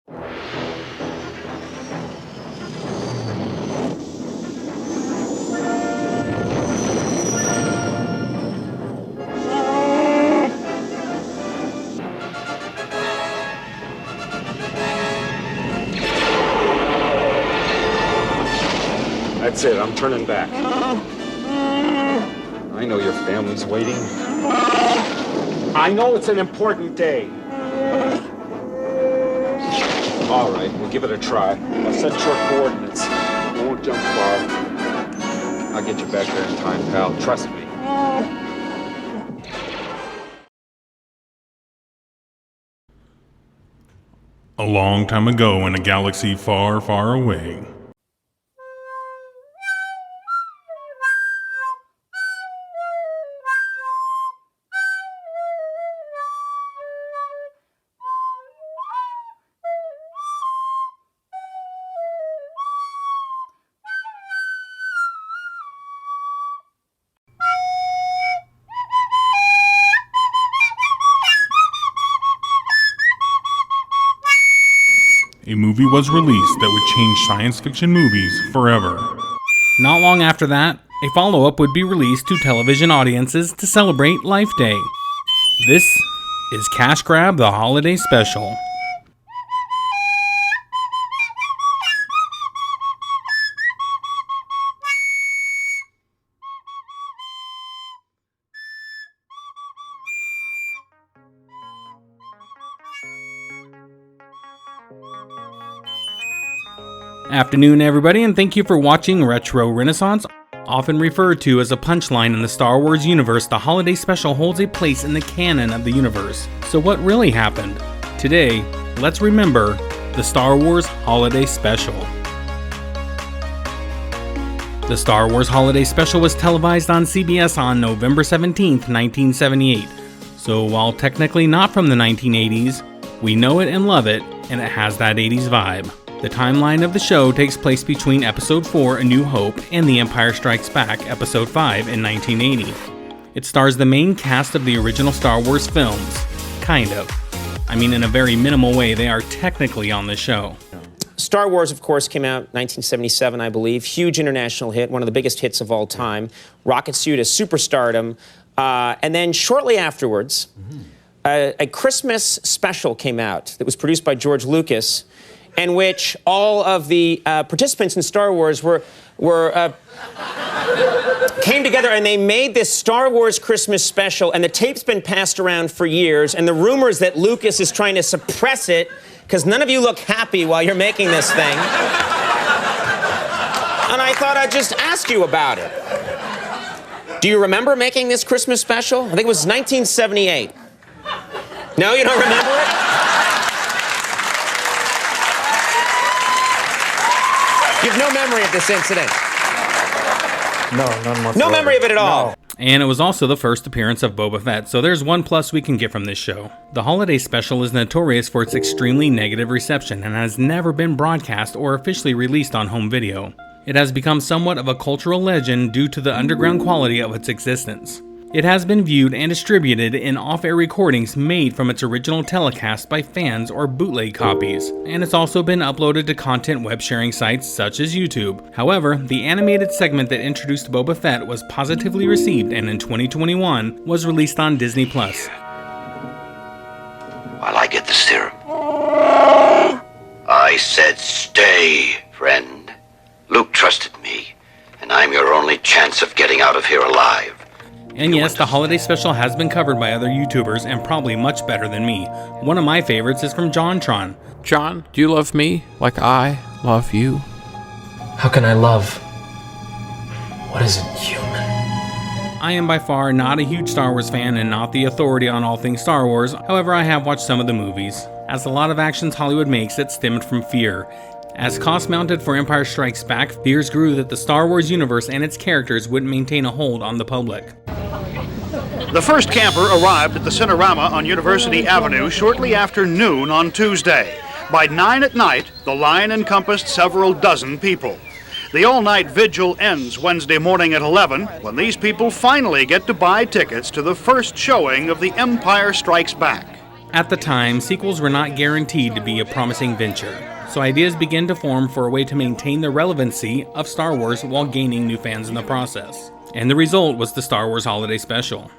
That's it, I'm turning back. I know your family's waiting. I know it's an important day. All right, we'll give it a try. I'll set your coordinates. I won't jump far. I'll get you back there in time, pal. Trust me. A long time ago in a galaxy far, far away. A movie was released that would change science fiction movies forever. Not long after that, a follow-up would be released to television audiences to celebrate Life Day. This is Cash Grab the Holiday Special. Afternoon, everybody, and thank you for watching Retro Renaissance. Often referred to as a punchline in the Star Wars universe, the holiday special holds a place in the canon of the universe. So what really happened? Today, let's remember the Star Wars Holiday Special. The Star Wars Holiday Special was televised on CBS on November 17th, 1978. So while technically not from the 1980s, we know it and love it, and it has that 80s vibe. The timeline of the show takes place between Episode 4, A New Hope, and The Empire Strikes Back, Episode 5 in 1980. It stars the main cast of the original Star Wars films. Kind of. I mean, in a very minimal way, they are technically on the show. Star Wars, of course, came out in 1977, I believe. Huge international hit, one of the biggest hits of all time. Rockets you to superstardom. And then shortly afterwards, a Christmas special came out that was produced by George Lucas, in which all of the participants in Star Wars came together and they made this Star Wars Christmas special, and the tape's been passed around for years, and the rumor is that Lucas is trying to suppress it because none of you look happy while you're making this thing. And I thought I'd just ask you about it. Do you remember making this Christmas special? I think it was 1978. No, you don't remember it? You have no memory of this incident? No, none whatsoever. No memory of it at all? No. And it was also the first appearance of Boba Fett, so there's one plus we can get from this show. The holiday special is notorious for its extremely negative reception and has never been broadcast or officially released on home video. It has become somewhat of a cultural legend due to the underground quality of its existence. It has been viewed and distributed in off-air recordings made from its original telecast by fans or bootleg copies, and it's also been uploaded to content web-sharing sites such as YouTube. However, the animated segment that introduced Boba Fett was positively received and in 2021 was released on Disney+. While I get the serum. I said stay, friend. Luke trusted me, and I'm your only chance of getting out of here alive. And yes, the holiday special has been covered by other YouTubers and probably much better than me. One of my favorites is from JonTron. John, do you love me like I love you? How can I love what isn't human? I am by far not a huge Star Wars fan and not the authority on all things Star Wars. However, I have watched some of the movies, as a lot of actions Hollywood makes that stemmed from fear. As costs mounted for Empire Strikes Back, fears grew that the Star Wars universe and its characters wouldn't maintain a hold on the public. The first camper arrived at the Cinerama on University Avenue shortly after noon on Tuesday. By 9 at night, the line encompassed several dozen people. The all-night vigil ends Wednesday morning at 11, when these people finally get to buy tickets to the first showing of The Empire Strikes Back. At the time, sequels were not guaranteed to be a promising venture, so ideas began to form for a way to maintain the relevancy of Star Wars while gaining new fans in the process. And the result was the Star Wars Holiday Special.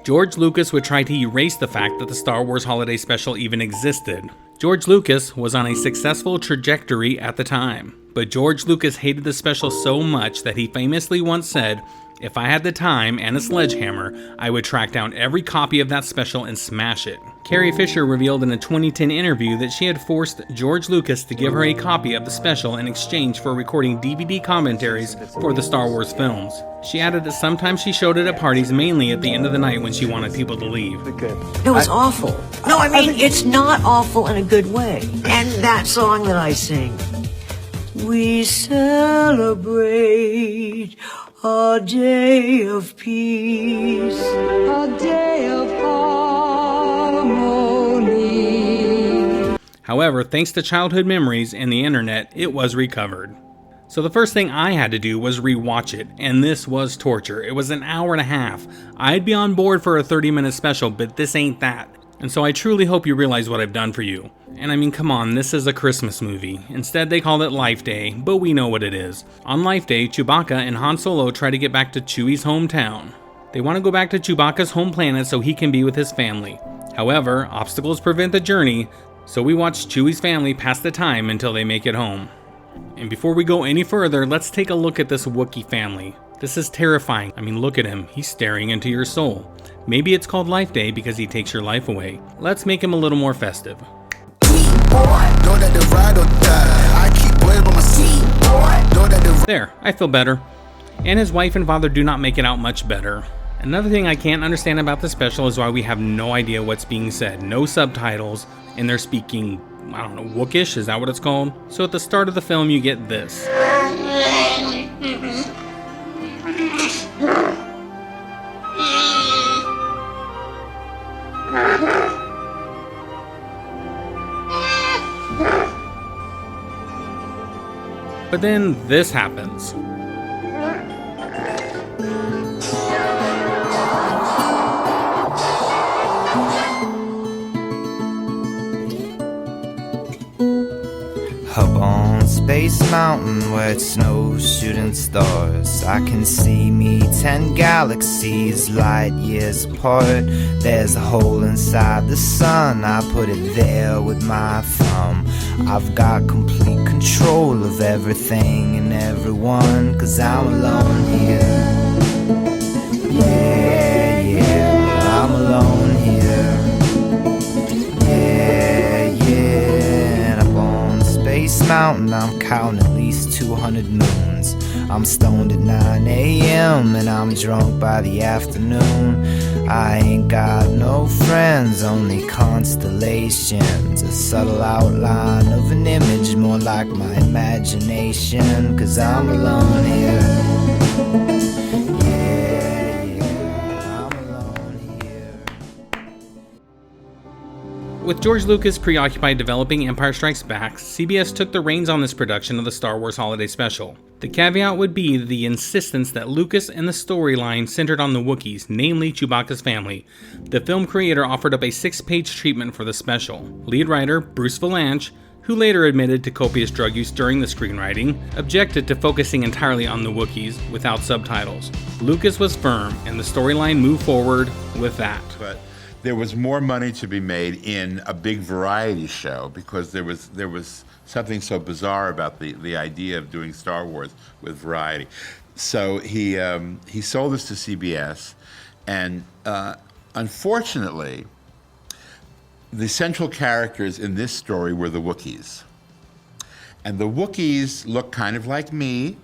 George Lucas would try to erase the fact that the Star Wars Holiday Special even existed. George Lucas was on a successful trajectory at the time, but George Lucas hated the special so much that he famously once said, "If I had the time and a sledgehammer, I would track down every copy of that special and smash it." Carrie Fisher revealed in a 2010 interview that she had forced George Lucas to give her a copy of the special in exchange for recording DVD commentaries for the Star Wars films. She added that sometimes she showed it at parties, mainly at the end of the night when she wanted people to leave. No, it's awful. No, I mean, it's not awful in a good way. And that song that I sing, we celebrate a day of peace, a day of harmony. However, thanks to childhood memories and the internet, it was recovered. So the first thing I had to do was rewatch it, and this was torture. It was an hour and a half. I'd be on board for a 30-minute special, but this ain't that. And so I truly hope you realize what I've done for you. And I mean, come on, this is a Christmas movie. Instead, they called it Life Day, but we know what it is. On Life Day, Chewbacca and Han Solo try to get back to Chewie's hometown. They want to go back to Chewbacca's home planet so he can be with his family. However, obstacles prevent the journey, so we watch Chewie's family pass the time until they make it home. And before we go any further, let's take a look at this Wookiee family. This is terrifying. I mean, look at him. He's staring into your soul. Maybe it's called Life Day because he takes your life away. Let's make him a little more festive. There, I feel better. And his wife and father do not make it out much better. Another thing I can't understand about the special is why we have no idea what's being said. No subtitles, and they're speaking, I don't know, Wookish? Is that what it's called? So at the start of the film, you get this. But then this happens. Up on Space Mountain where it snows shooting stars, I can see me 10 galaxies light years apart. There's a hole inside the sun, I put it there with my thumb. I've got complete control of everything and everyone, 'cause I'm alone here. Yeah, yeah, I'm alone here. Space Mountain, I'm counting at least 200 moons. I'm stoned at 9 a.m. and I'm drunk by the afternoon. I ain't got no friends, only constellations. A subtle outline of an image, more like my imagination. 'Cause I'm alone here. With George Lucas preoccupied developing Empire Strikes Back, CBS took the reins on this production of the Star Wars Holiday Special. The caveat would be the insistence that Lucas and the storyline centered on the Wookiees, namely Chewbacca's family. The film creator offered up a 6-page treatment for the special. Lead writer Bruce Vilanch, who later admitted to copious drug use during the screenwriting, objected to focusing entirely on the Wookiees without subtitles. Lucas was firm, and the storyline moved forward with that. But there was more money to be made in a big variety show because there was something so bizarre about the idea of doing Star Wars with variety. So he sold this to CBS, and unfortunately, the central characters in this story were the Wookiees. And the Wookiees look kind of like me,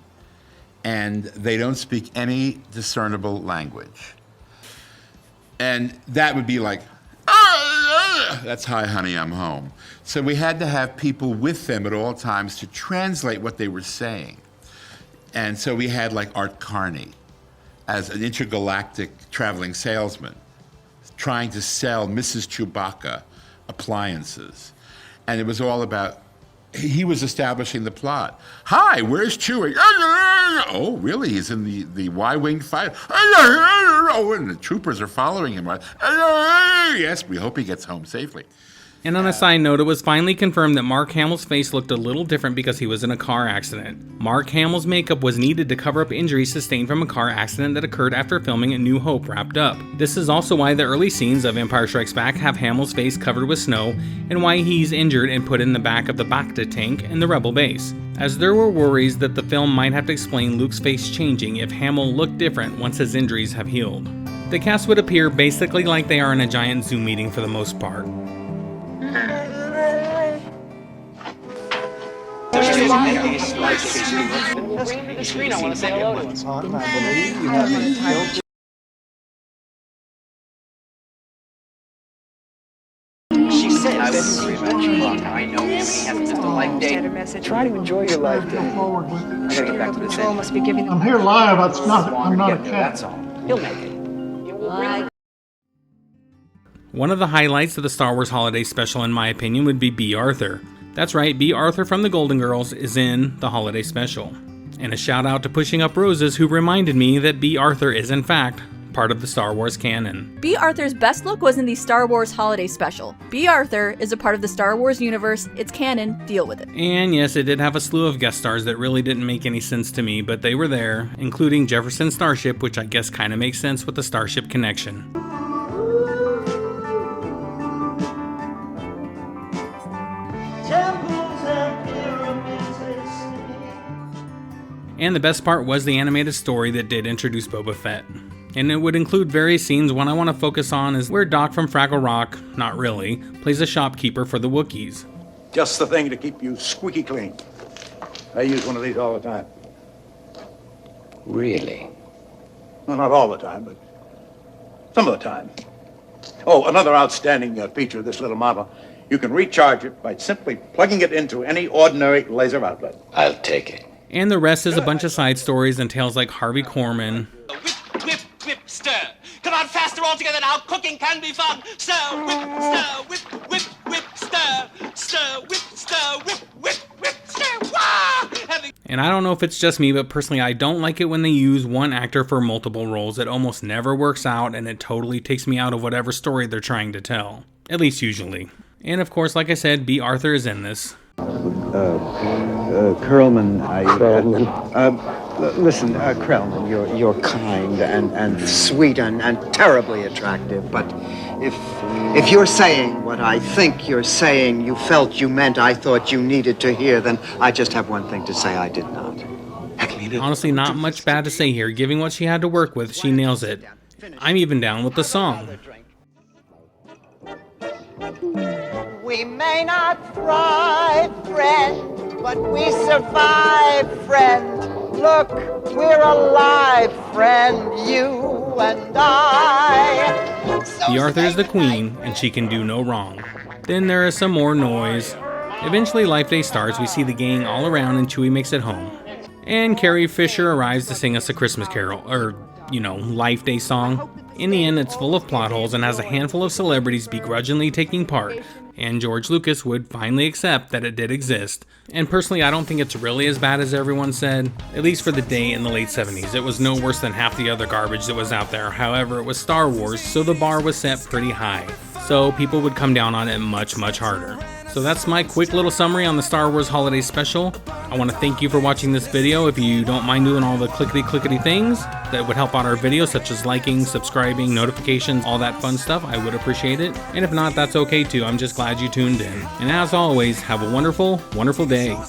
and they don't speak any discernible language. And that would be like, that's "Hi, honey, I'm home." So we had to have people with them at all times to translate what they were saying. And so we had like Art Carney as an intergalactic traveling salesman trying to sell Mrs. Chewbacca appliances. And it was all about he was establishing the plot. Hi, where's Chewie? Oh, really? He's in the Y-wing fighter. Oh, and the troopers are following him. Yes, we hope he gets home safely. And on a side note, it was finally confirmed that Mark Hamill's face looked a little different because he was in a car accident. Mark Hamill's makeup was needed to cover up injuries sustained from a car accident that occurred after filming A New Hope wrapped up. This is also why the early scenes of Empire Strikes Back have Hamill's face covered with snow, and why he's injured and put in the back of the Bacta tank in the Rebel base, as there were worries that the film might have to explain Luke's face changing if Hamill looked different once his injuries have healed. The cast would appear basically like they are in a giant Zoom meeting for the most part. She said, I know he hasn't just a life day. Try to enjoy your life day. I gotta get back to this end. I'm here live. I'm not a cat. That's all. He'll make it. One of the highlights of the Star Wars Holiday Special, in my opinion, would be Bea Arthur. That's right, Bea Arthur from the Golden Girls is in the Holiday Special. And a shout out to Pushing Up Roses, who reminded me that Bea Arthur is in fact part of the Star Wars canon. Bea Arthur's best look was in the Star Wars Holiday Special. Bea Arthur is a part of the Star Wars universe, it's canon, deal with it. And yes, it did have a slew of guest stars that really didn't make any sense to me, but they were there, including Jefferson Starship, which I guess kinda makes sense with the Starship connection. And the best part was the animated story that did introduce Boba Fett. And it would include various scenes. One I want to focus on is where Doc from Fraggle Rock, not really, plays a shopkeeper for the Wookiees. Just the thing to keep you squeaky clean. I use one of these all the time. Really? Well, not all the time, but some of the time. Oh, another outstanding feature of this little model. You can recharge it by simply plugging it into any ordinary laser outlet. I'll take it. And the rest is a bunch of side stories and tales like Harvey Korman. Whip, whip, whip, stir. Come on, faster all together now. Cooking can be fun. Stir, whip, whip, whip, stir. Stir, whip, stir, whip, whip, whip, stir. Wah! And I don't know if it's just me, but personally I don't like it when they use one actor for multiple roles. It almost never works out, and it totally takes me out of whatever story they're trying to tell. At least usually. And of course, like I said, Bea Arthur is in this. Carrollman, listen, Carrollman, you're kind and sweet and terribly attractive, but if you're saying what I think you're saying, you felt you meant, I thought you needed to hear, then I just have one thing to say: I did not. Honestly, not much bad to say here. Given what she had to work with, she nails it. I'm even down with the song. We may not thrive, friend, but we survive, friend. Look, we're alive, friend, you and I. Bea Arthur is the queen, and she can do no wrong. Then there is some more noise. Eventually Life Day starts, we see the gang all around, and Chewie makes it home. And Carrie Fisher arrives to sing us a Christmas carol, Life Day song. In the end, it's full of plot holes and has a handful of celebrities begrudgingly taking part, and George Lucas would finally accept that it did exist. And personally, I don't think it's really as bad as everyone said, at least for the day in the late 70s. It was no worse than half the other garbage that was out there. However, it was Star Wars, so the bar was set pretty high. So people would come down on it much, much harder. So that's my quick little summary on the Star Wars Holiday Special. I want to thank you for watching this video. If you don't mind doing all the clickety things that would help out our videos, such as liking, subscribing, notifications, all that fun stuff, I would appreciate it. And if not, that's okay too. I'm just glad you tuned in. And as always, have a wonderful, wonderful day.